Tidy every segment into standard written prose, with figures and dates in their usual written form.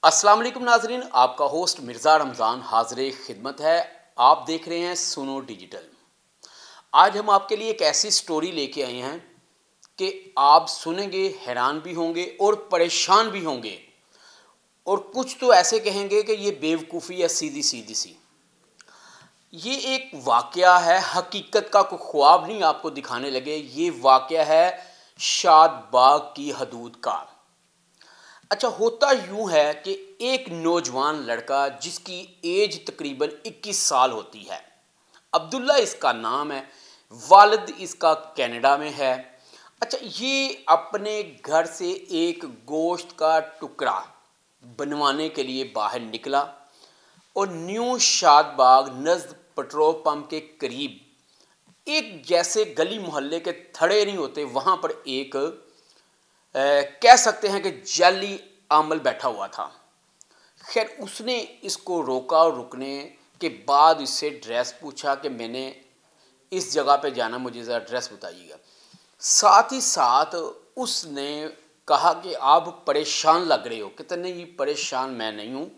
अस्सलाम वालेकुम नाजरीन, आपका होस्ट मिर्ज़ा रमज़ान हाज़िर खिदमत है। आप देख रहे हैं सुनो डिजिटल। आज हम आपके लिए एक ऐसी स्टोरी लेके आए हैं कि आप सुनेंगे, हैरान भी होंगे और परेशान भी होंगे, और कुछ तो ऐसे कहेंगे कि ये बेवकूफ़ी है सीधी सीधी सी। ये एक वाक़या है, हकीकत का कोई ख्वाब नहीं आपको दिखाने लगे। ये वाक़या है शाद बाग की हदूद का। अच्छा, होता यूँ है कि एक नौजवान लड़का जिसकी एज तकरीबन 21 साल होती है, अब्दुल्ला इसका नाम है, वालिद इसका कनाडा में है। अच्छा, ये अपने घर से एक गोश्त का टुकड़ा बनवाने के लिए बाहर निकला और न्यू शादबाग नज़द पेट्रोल पंप के करीब एक जैसे गली मोहल्ले के थड़े नहीं होते, वहाँ पर एक कह सकते हैं कि जाली आमल बैठा हुआ था। खैर, उसने इसको रोका और रुकने के बाद इससे एड्रेस पूछा कि मैंने इस जगह पे जाना, मुझे ज़रा एड्रेस बताइएगा। साथ ही साथ उसने कहा कि आप परेशान लग रहे हो। कहते नहीं, परेशान मैं नहीं हूँ।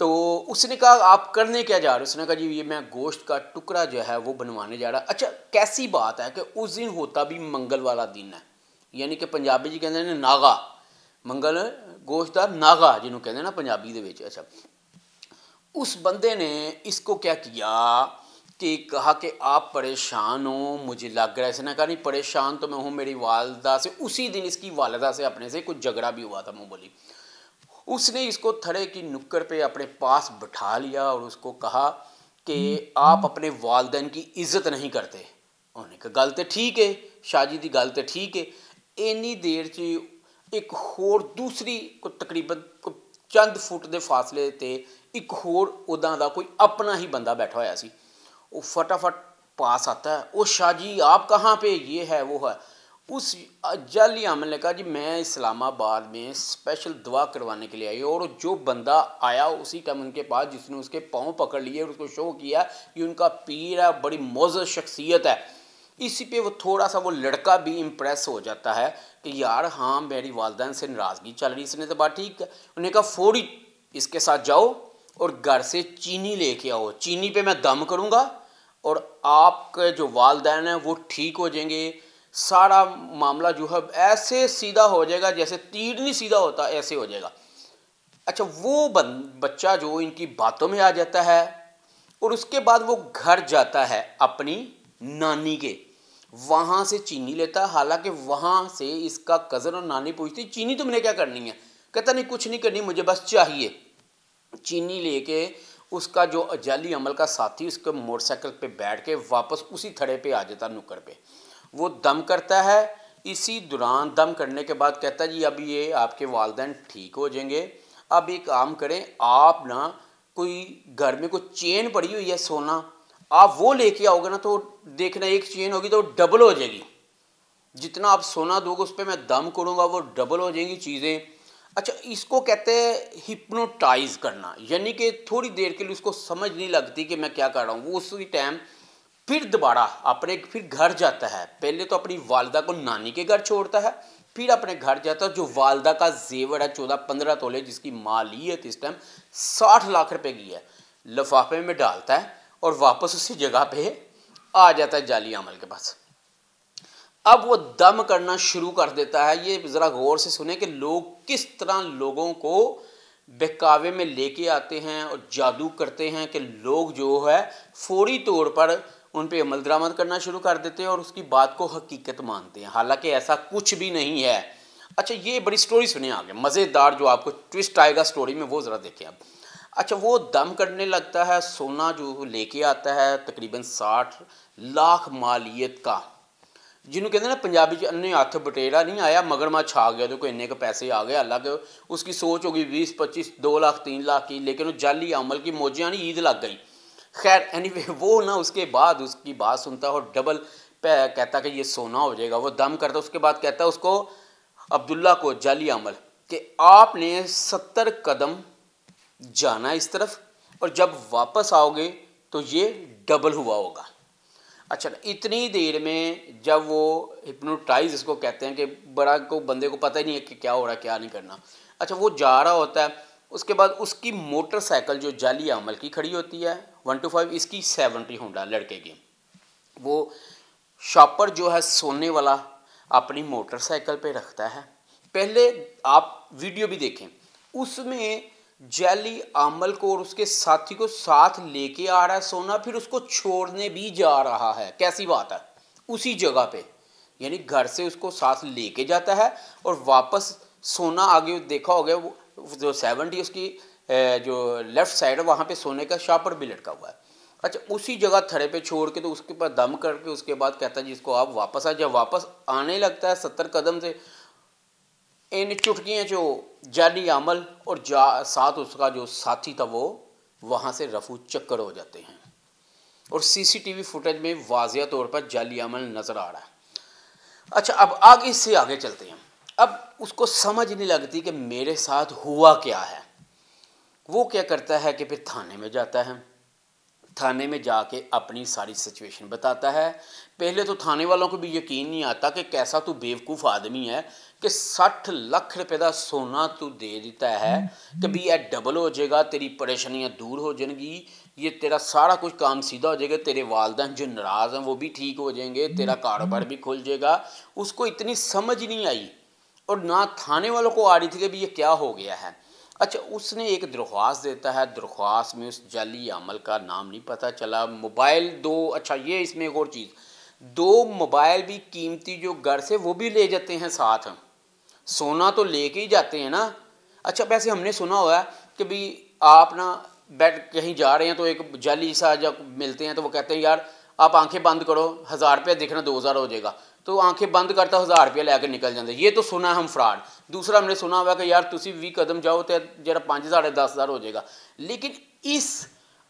तो उसने कहा आप करने क्या जा रहे हो? उसने कहा जी ये मैं गोश्त का टुकड़ा जो है वो बनवाने जा रहा। अच्छा, कैसी बात है कि उस दिन होता भी मंगल वाला दिन है, यानी कि पंजाबी जी कहते हैं नागा, मंगल गोश्त का नागा जिन्हों कहते हैं ना पंजाबी दे विच। अच्छा, उस बंदे ने इसको क्या किया कि कहा कि आप परेशान हो, मुझे लग रहा है। इसने कहा नहीं, परेशान तो मैं हूँ, मेरी वालदा से उसी दिन इसकी वालदा से अपने से कुछ झगड़ा भी हुआ था, मुँह बोली। उसने इसको थड़े की नुक्कड़ पे अपने पास बिठा लिया और उसको कहा कि आप अपने वालदैन की इज्जत नहीं करते। उन्होंने कहा गल तो ठीक है शाहजी दी, गल तो ठीक है। इन्नी देर च एक होर दूसरी को तकरीबन चंद फुट के फासले ते एक होर उदा दा कोई अपना ही बंदा बैठा होया सी। वो फटाफट पास आता है, ओ शाह जी आप कहाँ पे, ये है वो है। उस जाली आमल ने कहा जी मैं इस्लामाबाद में स्पेशल दवा करवाने के लिए आई, और जो बंदा आया उसी टाइम उनके पास जिसने उसके पाँव पकड़ लिए और उसको शो किया कि उनका पीर है, बड़ी मोअज़्ज़ज़ शख्सियत है। इसी पे वो थोड़ा सा वो लड़का भी इम्प्रेस हो जाता है कि यार हाँ, मेरी वालदैन से नाराज़गी चल रही, इसने तो बात ठीक है। उन्होंने कहा फ़ौरी इसके साथ जाओ और घर से चीनी लेके आओ, चीनी पे मैं दम करूँगा और आपके जो वालदैन हैं वो ठीक हो जाएंगे। सारा मामला जो है ऐसे सीधा हो जाएगा जैसे तीर नहीं सीधा होता, ऐसे हो जाएगा। अच्छा, वो बच्चा जो इनकी बातों में आ जाता है और उसके बाद वो घर जाता है अपनी नानी के, वहाँ से चीनी लेता। हालांकि वहाँ से इसका कज़न और नानी पूछती चीनी तुमने क्या करनी है? कहता नहीं कुछ नहीं करनी, मुझे बस चाहिए। चीनी लेके उसका जो जाली अमल का साथी उसके मोटरसाइकिल पे बैठ के वापस उसी थड़े पे आ जाता, नुक्कड़ पे। वो दम करता है। इसी दौरान दम करने के बाद कहता जी अब ये आपके वालदैन ठीक हो जाएंगे, अब एक काम करें, आप ना कोई घर में कोई चेन पड़ी हुई है सोना, आप वो लेके आओगे ना तो देखना एक चेन होगी तो डबल हो जाएगी। जितना आप सोना दोगे उस पर मैं दम करूँगा, वो डबल हो जाएंगी चीज़ें। अच्छा, इसको कहते हैं हिप्नोटाइज करना, यानी कि थोड़ी देर के लिए उसको समझ नहीं लगती कि मैं क्या कर रहा हूँ। वो उसी टाइम फिर दोबारा अपने फिर घर जाता है। पहले तो अपनी वालदा को नानी के घर छोड़ता है, फिर अपने घर जाता है। जो वालदा का जेवर है 14-15 तोले, जिसकी मालियत इस टाइम 60 लाख रुपए की है, लिफाफे में डालता है और वापस उसी जगह पे आ जाता है जाली आमल के पास। अब वो दम करना शुरू कर देता है। ये ज़रा गौर से सुने कि लोग किस तरह लोगों को बहकावे में लेके आते हैं और जादू करते हैं कि लोग जो है फौरी तौर पर उन पे अमल दरामद करना शुरू कर देते हैं और उसकी बात को हकीकत मानते हैं। हालांकि ऐसा कुछ भी नहीं है। अच्छा, ये बड़ी स्टोरी सुने आगे, मज़ेदार जो आपको ट्विस्ट आएगा स्टोरी में वो ज़रा देखें आप। अच्छा, वो दम करने लगता है, सोना जो लेके आता है तकरीबन 60 लाख मालियत का, जिन्हों कहते ना पंजाबी च अन्ने हथ बटेरा नहीं आया मगरमच्छ आ गया तो कोई इन्ने पैसे आ गए। हालांकि उसकी सोच होगी 20-25 2 लाख 3 लाख की, लेकिन वो जाली अमल की मौजियाँ नहीं, ईद लग गई। खैर एनीवे, वो ना उसके बाद उसकी बात सुनता है और डबल कहता कि ये सोना हो जाएगा। वो दम करता, उसके बाद कहता है उसको अब्दुल्ला को जाली अमल कि आपने 70 कदम जाना इस तरफ और जब वापस आओगे तो ये डबल हुआ होगा। अच्छा, इतनी देर में जब वो हिप्नोटाइज इसको कहते हैं कि बड़ा को बंदे को पता ही नहीं है कि क्या हो रहा है क्या नहीं करना। अच्छा, वो जा रहा होता है اس کے بعد اس کی موٹر سائیکل جو جعلی عمل کی کھڑی ہوتی ہے 125، اس کی 70 ہونڈا لڑکے کی، وہ شاپر جو ہے سونے والا اپنی موٹر سائیکل پہ رکھتا ہے۔ پہلے آپ ویڈیو بھی دیکھیں، اس میں جعلی عامل کو اور اس کے ساتھی کو ساتھ لے کے آ رہا ہے سونا، پھر اس کو چھوڑنے بھی جا رہا ہے۔ کیسی بات ہے، اسی جگہ پہ، یعنی گھر سے اس کو ساتھ لے کے جاتا ہے اور واپس سونا آگے دیکھا ہو گیا، وہ جو 70 اس کی جو لیفٹ سائڈ ہے وہاں پہ سونے کا شاپر بھی لٹکا ہوا ہے۔ اچھا، اسی جگہ تھڑے پہ چھوڑ کے تو اس کے پاس دم کر کے اس کے بعد کہتا ہے جس کو آپ واپس آ، جب واپس آنے لگتا ہے 70 قدم سے، ان چٹکیاں جو جعلی عمل اور ساتھ اس کا جو ساتھی تھا وہ وہاں سے رفو چکر ہو جاتے ہیں، اور سی سی ٹی وی فوٹیج میں واضح طور پر جعلی عمل نظر آ رہا ہے۔ اچھا، اب آگے اس سے آگے چلتے ہیں۔ اب اس کو سمجھ نہیں لگتی کہ میرے ساتھ ہوا کیا ہے۔ وہ کیا کرتا ہے کہ پھر تھانے میں جاتا ہے، تھانے میں جا کے اپنی ساری سچویشن بتاتا ہے۔ پہلے تو تھانے والوں کو بھی یقین نہیں آتا کہ کیسا تو بیوقوف آدمی ہے کہ 60 لاکھ روپے دا سونا تو دے دیتا ہے، کبھی یہ ڈبل ہو جائے گا، تیری پریشانیاں دور ہو جائیں گی، یہ تیرا سارا کچھ کام سیدھا ہو جائے گا، تیرے والدین جو ناراض ہیں وہ بھی ٹھیک ہو جائیں گے، تیرا کاروبار بھی کھل جائے گا۔ اس کو اتنی سمجھ نہیں آئی، اور نہ تھانے والوں کو آ رہی تھی کہ بھی یہ کیا ہو گیا ہے۔ اچھا، اس نے ایک درخواست دیتا ہے، درخواست میں اس جعلی عمل کا نام نہیں پتہ چلا، موبائل دو، اچھا یہ اس میں ایک اور چیز، 2 موبائل بھی قیمتی جو گھر سے وہ بھی لے جاتے ہیں ساتھ، سونا تو لے کے ہی جاتے ہیں نا۔ اچھا، ویسے ہم نے سنا ہوا ہے کہ بھی آپ نا بیٹھ کہیں جا رہے ہیں تو ایک جعلی سا جب ملتے ہیں تو وہ کہتے ہیں یار آپ آنکھیں بند کرو، 1000 روپیہ دکھنا 2000 ہو جائے گا، تو آنکھیں بند کرتا 1000 روپیہ لے کے نکل جاتے ہیں۔ یہ تو سنا ہے ہم فراڈ۔ دوسرا ہم نے سنا ہوا کہ یار تسی 20 قدم جاؤ تو جرا 5000 10,000 ہو جائے گا۔ لیکن اس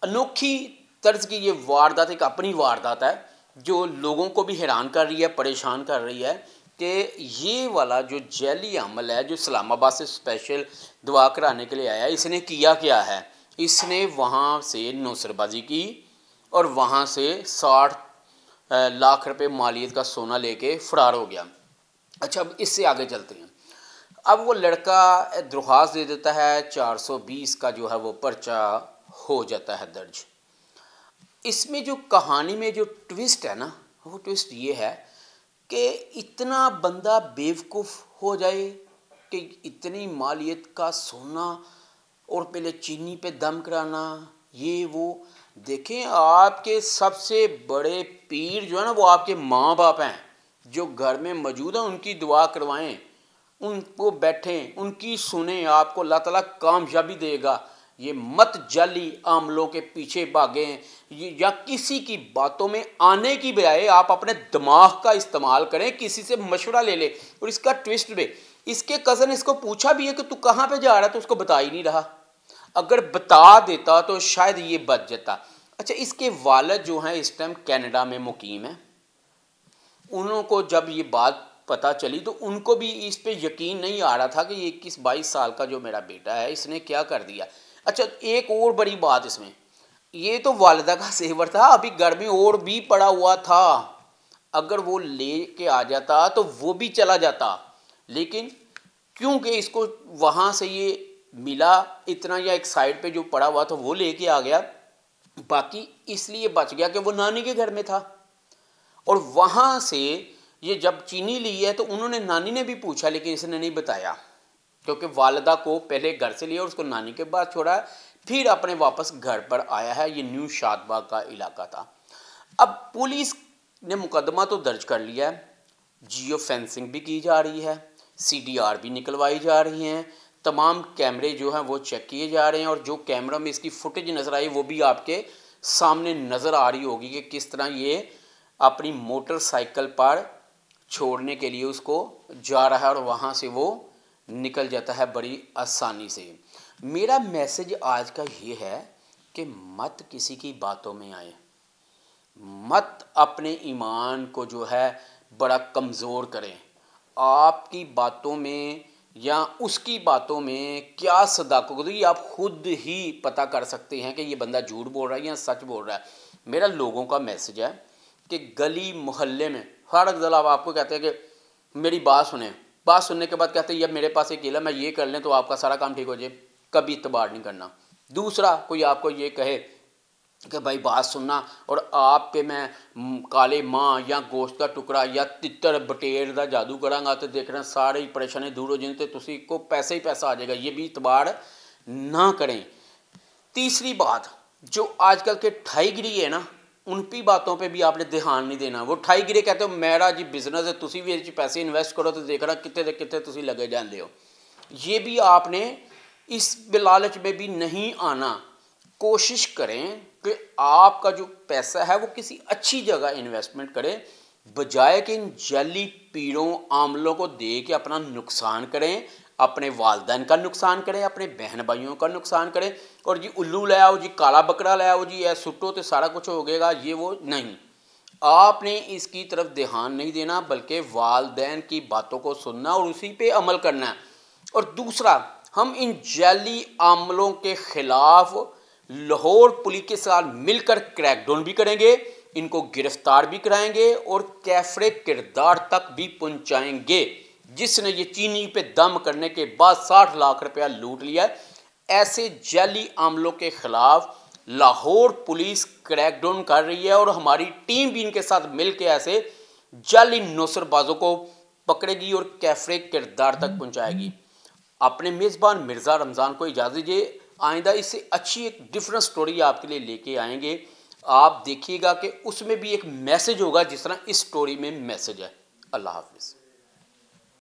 انوکھی طرز کی یہ واردات ایک اپنی واردات ہے جو لوگوں کو بھی حیران کر رہی ہے، پریشان کر رہی ہے، کہ یہ والا جو جعلی عمل ہے جو اسلام آباد سے اسپیشل دعا کرانے کے لیے آیا، اس نے کیا کیا ہے؟ اس نے وہاں سے نوسر بازی کی اور وہاں سے 60 لاکھ روپے مالیت کا سونا لے کے فرار ہو گیا۔ اچھا، اب اس سے آگے چلتے ہیں۔ اب وہ لڑکا درخواست دے دیتا ہے، 420 کا جو ہے وہ پرچہ ہو جاتا ہے درج۔ اس میں جو کہانی میں جو ٹوسٹ ہے نا، وہ ٹوسٹ یہ ہے کہ اتنا بندہ بیوقوف ہو جائے کہ اتنی مالیت کا سونا اور پہلے چینی پہ دم کرانا، یہ وہ دیکھیں، آپ کے سب سے بڑے پیر جو ہے نا وہ آپ کے ماں باپ ہیں، جو گھر میں موجود ہیں ان کی دعا کروائیں، ان کو بیٹھیں، ان کی سنیں، آپ کو اللہ تعالیٰ کامیابی دے گا۔ یہ مت جعلی عاملوں کے پیچھے بھاگیں، یا کسی کی باتوں میں آنے کی بجائے آپ اپنے دماغ کا استعمال کریں، کسی سے مشورہ لے لیں۔ اور اس کا ٹوسٹ بھی، اس کے کزن اس کو پوچھا بھی ہے کہ تو کہاں پہ جا رہا ہے، تو اس کو بتا ہی نہیں رہا۔ اگر بتا دیتا تو شاید یہ بچ جاتا۔ اچھا، اس کے والد جو ہیں اس ٹائم کینیڈا میں مقیم ہیں، انہوں کو جب یہ بات پتہ چلی تو ان کو بھی اس پہ یقین نہیں آ رہا تھا کہ یہ 21-22 سال کا جو میرا بیٹا ہے اس نے کیا کر دیا۔ اچھا، ایک اور بڑی بات اس میں، یہ تو والدہ کا زیور تھا، ابھی گھر میں اور بھی پڑا ہوا تھا، اگر وہ لے کے آ جاتا تو وہ بھی چلا جاتا، لیکن کیونکہ اس کو وہاں سے یہ ملا اتنا، یا ایک سائڈ پہ جو پڑا ہوا تھا وہ لے کے آ گیا، باقی اس لیے بچ گیا کہ وہ نانی کے گھر میں تھا۔ اور وہاں سے یہ جب چینی لی ہے تو انہوں نے، نانی نے بھی پوچھا لیکن اس نے نہیں بتایا، کیونکہ والدہ کو پہلے گھر سے لیا اور اس کو نانی کے بعد چھوڑا، پھر اپنے واپس گھر پر آیا ہے۔ یہ نیو شاد باغ کا علاقہ تھا۔ اب پولیس نے مقدمہ تو درج کر لیا ہے، جیو فینسنگ بھی کی جا رہی ہے، CDR بھی نکلوائی جا رہی ہیں، تمام کیمرے جو ہیں وہ چیک کیے جا رہے ہیں، اور جو کیمرہ میں اس کی فوٹیج نظر آئی وہ بھی آپ کے سامنے نظر آ رہی ہوگی کہ کس طرح یہ اپنی موٹر سائیکل پر چھوڑنے کے لیے اس کو جا رہا ہے اور وہاں سے وہ نکل جاتا ہے بڑی آسانی سے۔ میرا میسج آج کا یہ ہے کہ مت کسی کی باتوں میں آئے، مت اپنے ایمان کو جو ہے بڑا کمزور کریں۔ آپ کی باتوں میں یا اس کی باتوں میں کیا صداقت ہے، آپ خود ہی پتہ کر سکتے ہیں کہ یہ بندہ جھوٹ بول رہا ہے یا سچ بول رہا ہے۔ میرا لوگوں کا میسج ہے کہ گلی محلے میں فار ایگزامپل آپ کو کہتے ہیں کہ میری بات سنیں، بات سننے کے بعد کہتے ہیں یہ میرے پاس ایک علم ہے، یہ کر لیں تو آپ کا سارا کام ٹھیک ہو جائے، कभी इतबार नहीं करना। दूसरा, कोई आपको ये कहे कि भाई बात सुनना और आप पे मैं काले मां या गोश्त का टुकड़ा या तितर बटेर का जादू करांगा तो देखना सारे ही परेशानी दूर हो जाएंगे, तो तुसी को पैसा ही पैसा आ जाएगा, ये भी इतबार ना करें। तीसरी बात, जो आजकल के ठाईगिरी है ना, उन भी बातों पे भी आपने ध्यान नहीं देना। वो ठाईगिरी कहते हो मेरा जी बिजनेस है, तुसी भी इस पैसे इन्वेस्ट करो तो देखना कितने कितने तुसी लगे जाते हो। ये भी आपने इस लालच में भी नहीं आना। कोशिश करें कि आपका जो पैसा है वो किसी अच्छी जगह इन्वेस्टमेंट करें, बजाय कि इन जाली पीरों आमलों को दे के अपना नुकसान करें, अपने वालदैन का नुकसान करें, अपने बहन भाइयों का नुकसान करें। और जी उल्लू ले आओ जी, काला बकरा ले आओ जी, ऐ सुट्टो तो सारा कुछ हो गएगा, ये वो नहीं। आपने इसकी तरफ ध्यान नहीं देना, बल्कि वालदैन की बातों को सुनना और उसी पे अमल करना है। और दूसरा, हम इन जाली आमलों के खिलाफ लाहौर पुलिस के साथ मिलकर क्रैकडाउन भी करेंगे, इनको गिरफ्तार भी कराएंगे और कैफरे किरदार तक भी पहुंचाएंगे, जिसने ये चीनी पे दम करने के बाद 60 लाख रुपया लूट लिया। ऐसे जाली आमलों के खिलाफ लाहौर पुलिस क्रैकडाउन कर रही है और हमारी टीम भी इनके साथ मिलकर ऐसे जाली नौसरबाजों को पकड़ेगी और कैफरे किरदार तक पहुंचाएगी। अपने मेज़बान मिर्ज़ा रमज़ान को इजाज़त दीजिए। आइंदा इससे अच्छी एक डिफरेंट स्टोरी आपके लिए लेके आएंगे। आप देखिएगा कि उसमें भी एक मैसेज होगा जिस तरह इस स्टोरी में मैसेज है। अल्लाह हाफिज़।